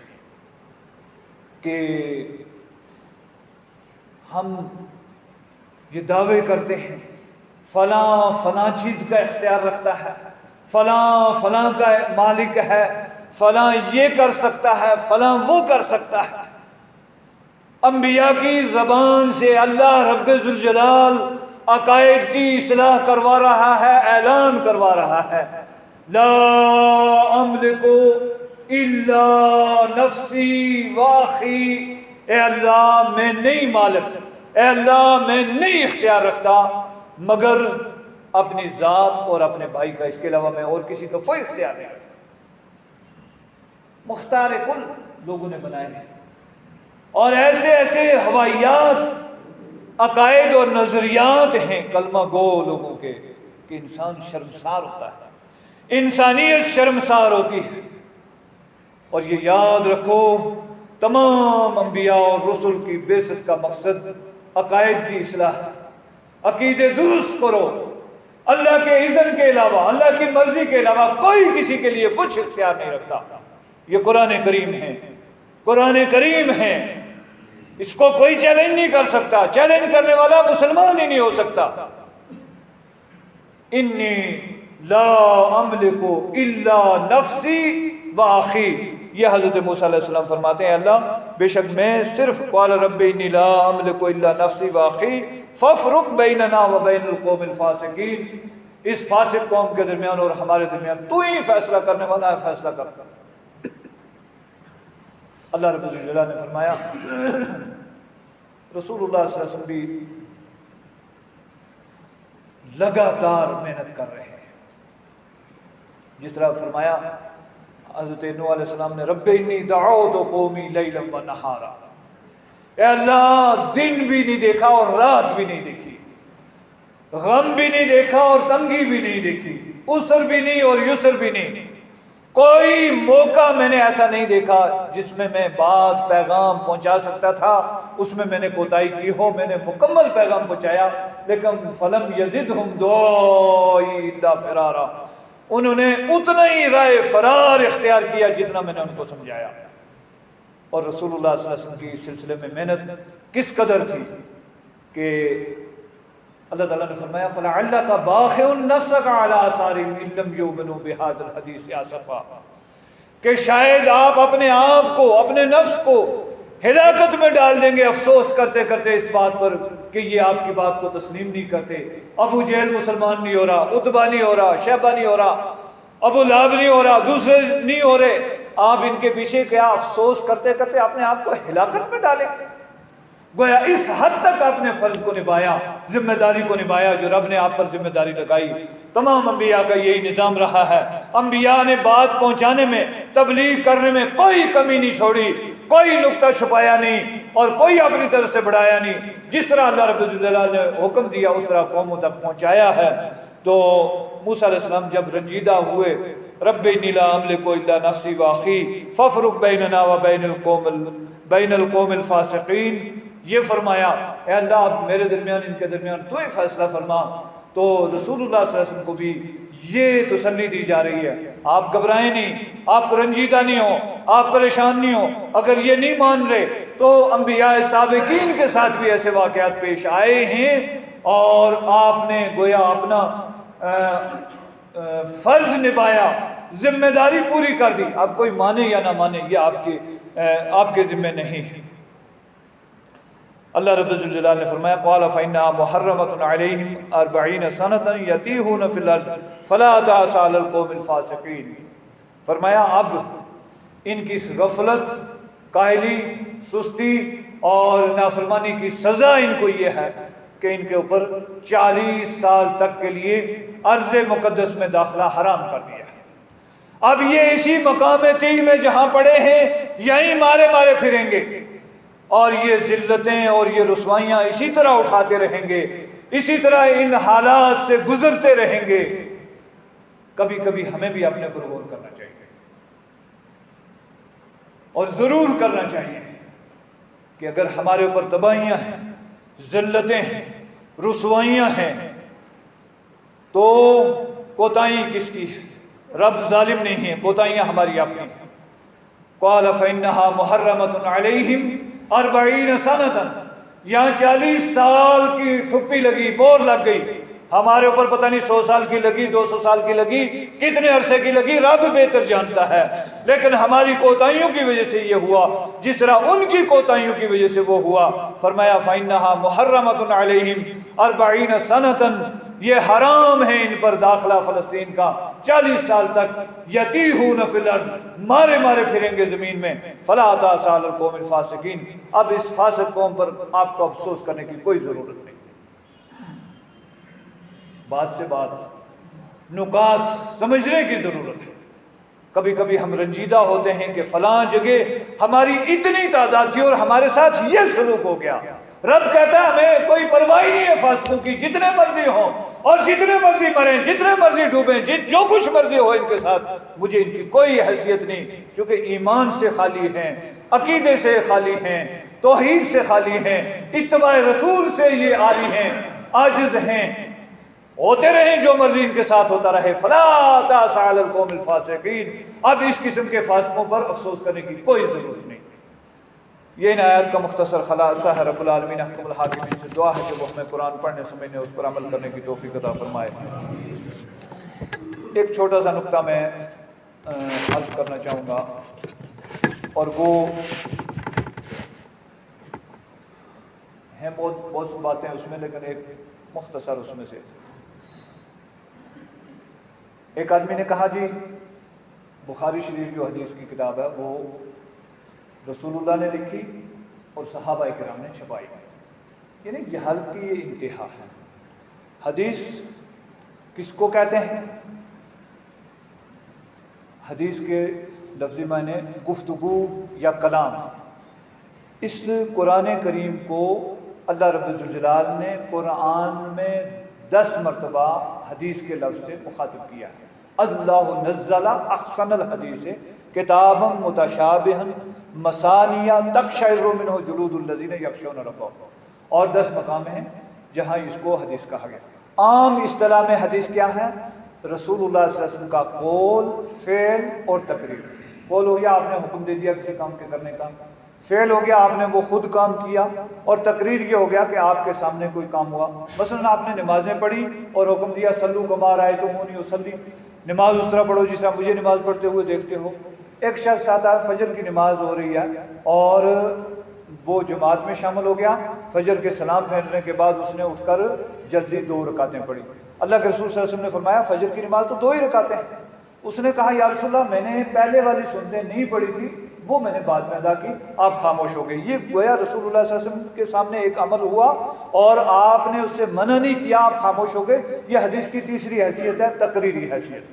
کہ ہم یہ دعوے کرتے ہیں فلاں فلاں چیز کا اختیار رکھتا ہے، فلاں فلاں کا مالک ہے، فلاں یہ کر سکتا ہے، فلاں وہ کر سکتا ہے۔ انبیاء کی زبان سے اللہ رب ذوالجلال عقائد کی اصلاح کروا رہا ہے، اعلان کروا رہا ہے لا املک الا نفسی واخی، اے اللہ میں نہیں مالک، اے اللہ میں نہیں اختیار رکھتا مگر اپنی ذات اور اپنے بھائی کا، اس کے علاوہ میں اور کسی کا کوئی اختیار نہیں رکھتا۔ مختار کل لوگوں نے بنائے ہیں، اور ایسے ایسے ہوائیات، عقائد اور نظریات ہیں کلمہ گو لوگوں کے کہ انسان شرمسار ہوتا ہے، انسانیت شرمسار ہوتی ہے۔ اور یہ یاد رکھو تمام انبیاء اور رسل کی بعثت کا مقصد عقائد کی اصلاح، عقیدے درست کرو، اللہ کے اذن کے علاوہ، اللہ کی مرضی کے علاوہ کوئی کسی کے لیے کچھ اختیار نہیں رکھتا۔ یہ قرآن کریم ہے، قرآن کریم ہے، اس کو کوئی چیلنج نہیں کر سکتا، چیلنج کرنے والا مسلمان ہی نہیں ہو سکتا۔ انی لا املک الا نفسی واخی، یہ حضرت موسیٰ علیہ السلام فرماتے ہیں اللہ بے شک میں صرف قال رب انی لا املک الا نفسی واخی فافرق بیننا وبین القوم الفاسقین، اس فاسق قوم کے درمیان اور ہمارے درمیان تو ہی فیصلہ کرنے والا ہے، فیصلہ کر۔ اللہ رب العزت نے فرمایا رسول اللہ صلی اللہ علیہ وسلم بھی لگاتار محنت کر رہے ہیں، جس طرح فرمایا حضرت نوح علیہ السلام نے رب انی دعوت قومی لیلا و نہارا، اے اللہ دن بھی نہیں دیکھا اور رات بھی نہیں دیکھی، غم بھی نہیں دیکھا اور تنگی بھی نہیں دیکھی، عسر بھی نہیں اور یسر بھی نہیں، کوئی موقع میں نے ایسا نہیں دیکھا جس میں میں بات پیغام پہنچا سکتا تھا اس میں نے کوتاہی کی ہو، میں نے مکمل پیغام پہنچایا، لیکن فلم یزدہم دعائی الا فرارا، انہوں نے اتنا ہی رائے فرار اختیار کیا جتنا میں نے ان کو سمجھایا۔ اور رسول اللہ صلی اللہ علیہ وسلم کی اس سلسلے میں محنت کس قدر تھی کہ اللہ تعالیٰ نے فرمایا فَلَعَلَّكَ بَاخِعٌ نَفْسَكَ عَلَىٰ آثَارِهِمْ إِن لَّمْ يُؤْمِنُوا بِهَٰذَا الْحَدِيثِ آسَفًا، کہ شاید آپ اپنے آپ کو، اپنے نفس کو ہلاکت میں ڈال دیں گے افسوس کرتے کرتے اس بات پر کہ یہ آپ کی بات کو تسلیم نہیں کرتے۔ ابو جہل مسلمان نہیں ہو رہا، عتبہ نہیں ہو رہا، شیبہ نہیں ہو رہا، ابو لہب نہیں ہو رہا، دوسرے نہیں ہو رہے، آپ ان کے پیچھے کیا افسوس کرتے کرتے اپنے آپ کو ہلاکت میں ڈالیں گے؟ گویا اس حد تک آپ نے فرض کو نبھایا، ذمہ داری کو نبھایا جو رب نے آپ پر ذمہ داری لگائی۔ تمام انبیاء کا یہی نظام رہا ہے، انبیاء نے بات پہنچانے میں، تبلیغ کرنے میں کوئی کمی نہیں چھوڑی، کوئی نقطہ چھپایا نہیں اور کوئی اپنی طرف سے بڑھایا نہیں، جس طرح اللہ رب العزت نے حکم دیا اس طرح قوموں تک پہنچایا ہے۔ تو موسیٰ علیہ السلام جب رنجیدہ ہوئے، رب انی لا املک الا نفسی واخی فافرق بیننا و بین القوم الفاسقین. یہ فرمایا اے اللہ اب میرے درمیان ان کے درمیان تو ہی فیصلہ فرما. تو رسول اللہ صلی اللہ علیہ وسلم کو بھی یہ تسلی دی جا رہی ہے آپ گھبرائیں نہیں, آپ رنجیدہ نہیں ہو, آپ پریشان نہیں ہو. اگر یہ نہیں مان رہے تو انبیاء سابقین کے ساتھ بھی ایسے واقعات پیش آئے ہیں اور آپ نے گویا اپنا فرض نبھایا, ذمہ داری پوری کر دی. اب کوئی مانے یا نہ مانے یہ آپ کے ذمہ نہیں ہے. اللہ رب الجلال نے فرمایا قال فإنها محرمة عليهم 40 سنة يتيهون في الأرض فلا تأس على القوم الفاسقين. فرمایا اب ان کی غفلت, کاہلی, سستی اور نافرمانی کی سزا ان کو یہ ہے کہ ان کے اوپر 40 سال تک کے لیے ارض مقدس میں داخلہ حرام کر دیا ہے. اب یہ اسی مقام تیگ میں جہاں پڑے ہیں یہیں مارے مارے پھریں گے اور یہ ذلتیں اور یہ رسوائیاں اسی طرح اٹھاتے رہیں گے, اسی طرح ان حالات سے گزرتے رہیں گے. کبھی کبھی ہمیں بھی اپنے پر غور کرنا چاہیے اور ضرور کرنا چاہیے کہ اگر ہمارے اوپر تباہیاں ہیں, ذلتیں ہیں, رسوائیاں ہیں تو کوتاہی کس کی ہے؟ رب ظالم نہیں ہے, کوتاہیاں ہماری اپنی ہیں. قال فإنها محرمة عليهم 40 سنة. یہاں 40 سال کی ٹھپی لگی, بور لگ گئی. ہمارے اوپر پتہ نہیں 100 سال کی لگی, 200 سال کی لگی, کتنے عرصے کی لگی, رب بہتر جانتا ہے. لیکن ہماری کوتاہیوں کی وجہ سے یہ ہوا جس طرح ان کی کوتاہیوں کی وجہ سے وہ ہوا. فرمایا فإنها محرمة عليهم 40 سنة. یہ حرام ہے ان پر داخلہ فلسطین کا 40 سال تک. یتیہون فی الارض, مارے مارے پھریں گے زمین میں. فلا تأس علی القوم الفاسقین. اب اس فاسق قوم پر آپ کو افسوس کرنے کی کوئی ضرورت نہیں. بات سے بات نکات سمجھنے کی ضرورت ہے. کبھی کبھی ہم رنجیدہ ہوتے ہیں کہ فلاں جگہ ہماری اتنی تعداد تھی اور ہمارے ساتھ یہ سلوک ہو گیا. رب کہتا ہے ہمیں کوئی پرواہ نہیں ہے فاسقوں کی, جتنے مرضی ہوں اور جتنے مرضی مریں, جتنے مرضی ڈوبیں, جو کچھ مرضی ہو ان کے ساتھ, مجھے ان کی کوئی حیثیت نہیں. چونکہ ایمان سے خالی ہیں, عقیدے سے خالی ہیں, توحید سے خالی ہیں, اتباع رسول سے یہ عاری ہیں, عاجز ہیں. ہوتے رہیں جو مرضی ان کے ساتھ ہوتا رہے. فلا تأس علی القوم الفاسقین. اب اس قسم کے فاسقوں پر افسوس کرنے کی کوئی ضرورت نہیں. یہ ان آیات کا مختصر خلاصہ ہے. رب العالمین احکم الحاکمین سے دعا ہے کہ وہ ہمیں قرآن پڑھنے سمجھنے اس پر عمل کرنے کی توفیق عطا فرمائے. ایک چھوٹا سا نقطہ میں عرض کرنا چاہوں گا اور وہ ہیں بہت سی باتیں اس میں, لیکن ایک مختصر اس میں سے. ایک آدمی نے کہا جی بخاری شریف جو حدیث کی کتاب ہے وہ رسول اللہ نے لکھی اور صحابہ کرام نے چھپائی. یعنی جہالت کی یہ انتہا ہے. حدیث کس کو کہتے ہیں؟ حدیث کے لفظی معنی گفتگو یا کلام. اس قرآن کریم کو اللہ رب الجلال نے قرآن میں 10 مرتبہ حدیث کے لفظ سے مخاطب کیا ہے. اللہ نزل احسن الحدیث کتابا متشابہا مثانیہ تقشعر منہ جلود الذین یخشون ربہم. اور 10 مقام ہیں جہاں اس کو حدیث کہا گیا. عام اصطلاح میں حدیث کیا ہے؟ رسول اللہ صلی اللہ علیہ وسلم کا قول, فعل اور تقریر. قول ہو گیا آپ نے حکم دے دیا کسی کام کے کرنے کا, فعل ہو گیا آپ نے وہ خود کام کیا, اور تقریر یہ ہو گیا کہ آپ کے سامنے کوئی کام ہوا. مثلا آپ نے نمازیں پڑھی اور حکم دیا صلو کما رأیتمونی اصلی, نماز اس طرح پڑھو جس طرح مجھے نماز پڑھتے ہوئے دیکھتے ہو. ایک شخص آتا ہے, فجر کی نماز ہو رہی ہے اور وہ جماعت میں شامل ہو گیا. فجر کے سلام پھیرنے کے بعد اس نے اٹھ کر جلدی 2 رکعتیں پڑھی. اللہ کے رسول صلی اللہ علیہ وسلم نے فرمایا فجر کی نماز تو 2 ہی رکعتیں ہیں. اس نے کہا یا رسول اللہ میں نے پہلے والی سنتیں نہیں پڑھی تھی, وہ میں نے بعد میں ادا کی. آپ خاموش ہو گئے. یہ گویا رسول اللہ صلی اللہ علیہ وسلم کے سامنے ایک عمل ہوا اور آپ نے اس سے منع نہیں کیا, آپ خاموش ہو گئے. یہ حدیث کی تیسری حیثیت ہے, تقریری حیثیت.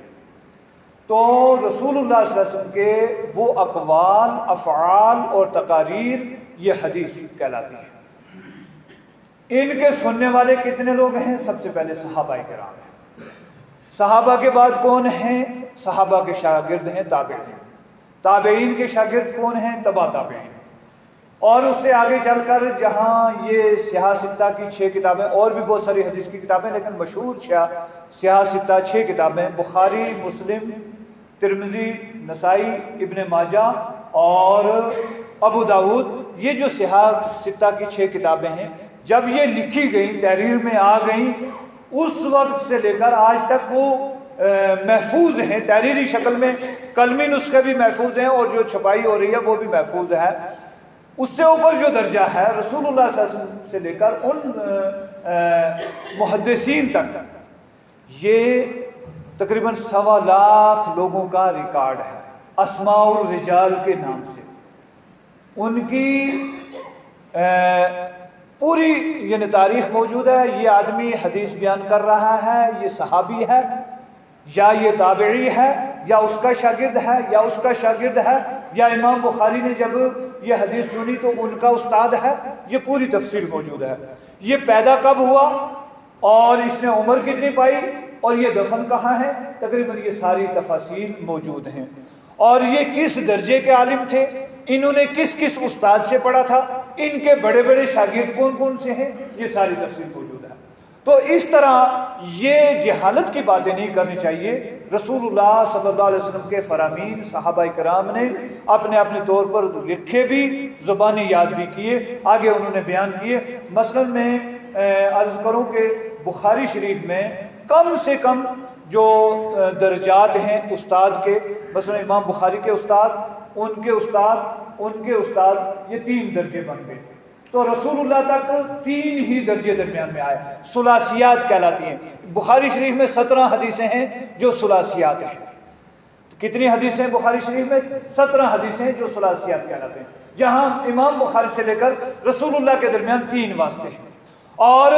تو رسول اللہ صلی اللہ علیہ وسلم کے وہ اقوال, افعال اور تقاریر یہ حدیث کہلاتی ہے. ان کے سننے والے کتنے لوگ ہیں؟ سب سے پہلے صحابہ کرام ہیں. صحابہ کے بعد کون ہیں؟ صحابہ کے شاگرد ہیں تابعین، تابعین کے شاگرد کون ہیں؟ تبع تابعین۔ اور اس سے آگے چل کر جہاں یہ سیاہ ستہ کی 6 کتابیں، اور بھی بہت ساری حدیث کی کتابیں، لیکن مشہور سیاہ ستہ 6 کتابیں بخاری، مسلم، ترمذی، نسائی، ابن ماجہ اور ابو داود، یہ جو سیاہ ستہ کی 6 کتابیں ہیں جب یہ لکھی گئیں، تحریر میں آ گئیں، اس وقت سے لے کر آج تک وہ محفوظ ہیں تحریری شکل میں، قلمی نسخے بھی محفوظ ہیں اور جو چھپائی ہو رہی ہے وہ بھی محفوظ ہے۔ اس سے اوپر جو درجہ ہے رسول اللہ صلی اللہ علیہ وسلم سے لے کر ان محدثین تک، یہ تقریباً 1.25 لاکھ لوگوں کا ریکارڈ ہے اسماء الرجال کے نام سے۔ ان کی پوری یعنی تاریخ موجود ہے، یہ آدمی حدیث بیان کر رہا ہے، یہ صحابی ہے یا یہ تابعی ہے یا اس کا شاگرد ہے یا اس کا شاگرد ہے، یا امام بخاری نے جب یہ حدیث سنی تو ان کا استاد ہے، یہ پوری تفصیل موجود ہے۔ یہ پیدا کب ہوا اور اس نے عمر کتنی پائی اور یہ دفن کہاں ہے، تقریباً یہ ساری تفاصیل موجود ہیں۔ اور یہ کس درجے کے عالم تھے، انہوں نے کس کس استاد سے پڑھا تھا، ان کے بڑے بڑے شاگرد کون کون سے ہیں، یہ ساری تفصیل موجود ہے۔ تو اس طرح یہ جہالت کی باتیں نہیں کرنی چاہیے۔ رسول اللہ صلی اللہ علیہ وسلم کے فرامین صحابہ کرام نے اپنے اپنے طور پر لکھے بھی، زبانی یاد بھی کیے، آگے انہوں نے بیان کیے۔ مثلا میں عرض کروں کہ بخاری شریف میں کم سے کم جو درجات ہیں استاد کے، مثلا امام بخاری کے استاد، ان کے استاد، ان کے استاد، یہ 3 درجے بن گئے۔ تو رسول اللہ تک 3 ہی درجے درمیان میں آئے، ثلاثیات کہلاتی ہیں۔ بخاری شریف میں 17 حدیثیں ہیں جو ثلاثیات ہیں۔ کتنی حدیثیں بخاری شریف میں؟ 17 حدیثیں جو ثلاثیات کہلاتے ہیں، جہاں امام بخاری سے لے کر رسول اللہ کے درمیان 3 واسطے ہیں۔ اور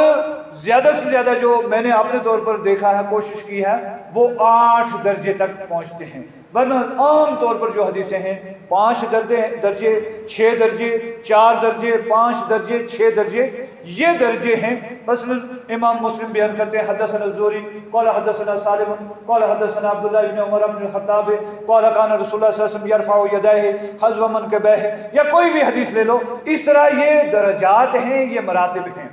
زیادہ سے زیادہ جو میں نے اپنے طور پر دیکھا ہے، کوشش کی ہے، وہ 8 درجے تک پہنچتے ہیں، ورنہ عام طور پر جو حدیثیں ہیں 5 درجے، 6 درجے، 4 درجے، 5 درجے، 6 درجے، یہ درجے ہیں۔ مثلا امام مسلم بیان کرتے ہیں حدثنا الزہری قال حدثنا سالم قال حدثنا عبداللہ بن عمر بن الخطاب قال كان رسول اللہ صلی اللہ علیہ وسلم يرفع يديه حذو منكبيه، یا کوئی بھی حدیث لے لو، اس طرح یہ درجات ہیں، یہ مراتب ہیں،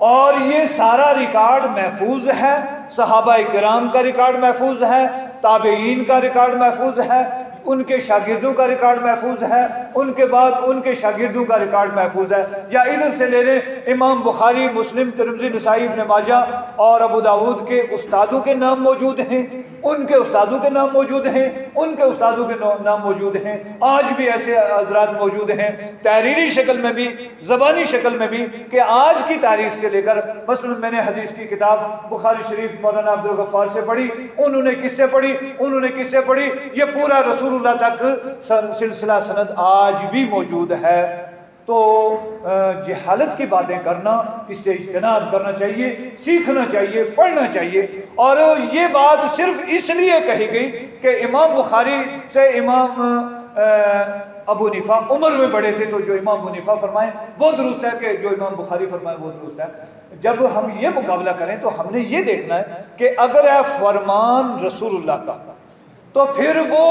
اور یہ سارا ریکارڈ محفوظ ہے۔ صحابہ کرام کا ریکارڈ محفوظ ہے، تابعین کا ریکارڈ محفوظ ہے، ان کے شاگردوں کا ریکارڈ محفوظ ہے، ان کے بعد ان کے شاگردوں کا ریکارڈ محفوظ ہے۔ یا ادھر سے لے لیں، امام بخاری، مسلم، ترمذی، نسائی، ابن ماجہ اور ابو داود کے استادوں کے نام موجود ہیں، ان کے استادوں کے نام موجود ہیں، ان کے استادوں کے نام موجود ہیں۔ آج بھی ایسے حضرات موجود ہیں، تحریری شکل میں بھی، زبانی شکل میں بھی، کہ آج کی تاریخ سے لے کر، مثلا میں نے حدیث کی کتاب بخاری شریف مولانا عبدالغفار سے پڑھی، انہوں نے کس سے پڑھی، انہوں نے کس سے پڑھی، یہ پورا رسول اللہ تک سلسلہ سند آج بھی موجود ہے۔ تو جہالت کی باتیں کرنا، اس سے اجتناب کرنا چاہیے، سیکھنا چاہیے، پڑھنا چاہیے۔ اور یہ بات صرف اس لیے کہی گئی کہ امام بخاری سے امام ابو حنیفہ عمر میں بڑے تھے، تو جو امام ابو حنیفہ فرمائیں وہ درست ہے، کہ جو امام بخاری فرمائیں وہ درست ہے۔ جب ہم یہ مقابلہ کریں تو ہم نے یہ دیکھنا ہے کہ اگر ہے فرمان رسول اللہ کا، تو پھر وہ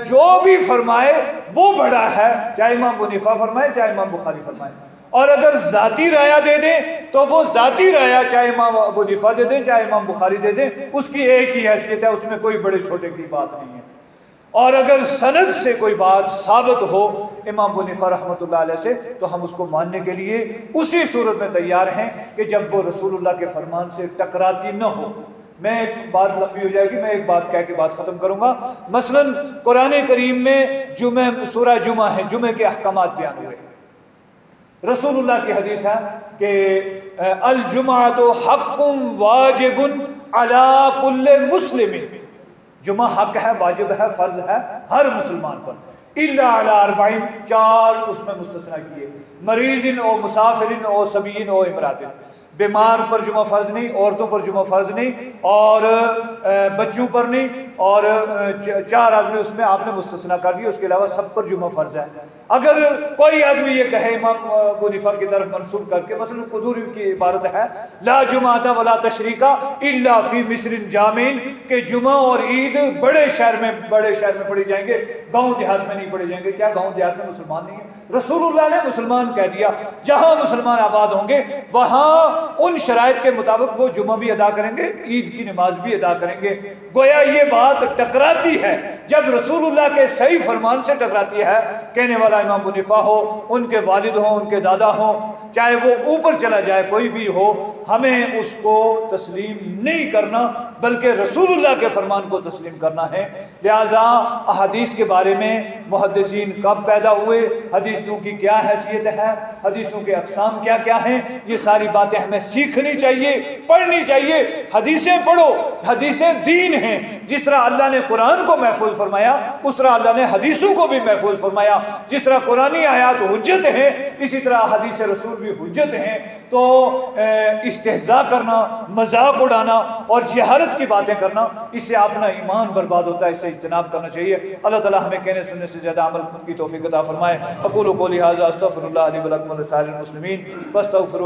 جو بھی فرمائے وہ بڑا ہے، چاہے امام ابو حنیفہ فرمائے چاہے امام بخاری فرمائے۔ اور اگر ذاتی رایا دے دیں تو وہ ذاتی رایا چاہے امام ابو حنیفہ دے دیں چاہے امام بخاری دے دیں، اس کی ایک ہی حیثیت ہے، اس میں کوئی بڑے چھوٹے کی بات نہیں ہے۔ اور اگر سند سے کوئی بات ثابت ہو امام ابو حنیفہ رحمۃ اللہ علیہ سے، تو ہم اس کو ماننے کے لیے اسی صورت میں تیار ہیں کہ جب وہ رسول اللہ کے فرمان سے ٹکراتی نہ ہو۔ میں ایک بات لمبی ہو جائے گی، میں ایک بات کہہ کے بات ختم کروں گا۔ مثلا قرآن کریم میں جمعہ، سورہ جمعہ ہے، جمعے کے احکامات بیان ہوئے۔ رسول اللہ کی حدیث ہے کہ الجمعۃ حق واجب علی کل مسلم، جمعہ حق ہے، واجب ہے، فرض ہے ہر مسلمان پر، الا علی 40، 4 اس میں مستثنا کیے، مریض او مسافر او صبی او امرات، بیمار پر جمعہ فرض نہیں، عورتوں پر جمعہ فرض نہیں، اور بچوں پر نہیں، اور 4 آدمی اس میں آپ نے مستثنا کر دیا، اس کے علاوہ سب پر جمعہ فرض ہے۔ اگر کوئی آدمی یہ کہے امام ابو حنیفہ کی طرف منسوب کر کے، مثلا قدوری کی عبارت ہے لا جمعہ ولا تشریقہ الا فی مصر جامع، کہ جمعہ اور عید بڑے شہر میں پڑھی جائیں گے، گاؤں دیہات میں نہیں پڑھی جائیں گے۔ کیا گاؤں دیہات میں مسلمان نہیں ہیں؟ رسول اللہ نے مسلمان کہہ دیا، جہاں مسلمان آباد ہوں گے وہاں ان شرائط کے مطابق وہ جمعہ بھی ادا کریں گے، عید کی نماز بھی ادا کریں گے۔ گویا یہ بات ٹکراتی ہے جب رسول اللہ کے صحیح فرمان سے ٹکراتی ہے۔ کہنے والا امام ابو حنیفہ ہو، ان کے والد ہوں، ان کے دادا ہوں، چاہے وہ اوپر چلا جائے کوئی بھی ہو، ہمیں اس کو تسلیم نہیں کرنا بلکہ رسول اللہ کے فرمان کو تسلیم کرنا ہے۔ لہذا احادیث کے بارے میں محدثین کب پیدا ہوئے، حدیثوں کی کیا حیثیت ہے، حدیثوں کے اقسام کیا کیا ہیں، یہ ساری باتیں ہمیں سیکھنی چاہیے، پڑھنی چاہیے۔ حدیثیں پڑھو، حدیثیں دین ہیں۔ جس طرح اللہ نے قرآن کو محفوظ فرمایا اس طرح اللہ نے حدیثوں کو بھی محفوظ فرمایا۔ جس طرح قرآنی آیات حجت ہیں اسی طرح حدیث رسول بھی حجت ہیں۔ تو استہزاء کرنا، مذاق اڑانا اور جہالت کی باتیں کرنا، اس سے اپنا ایمان برباد ہوتا ہے، اس سے اجتناب کرنا چاہیے۔ اللہ تعالی ہمیں کہنے سننے سے زیادہ عمل کی توفیق عطا فرمائے۔ اقول قولی ھذا استغفر اللہ لی ولکم ولسائر المسلمین فاستغفروہ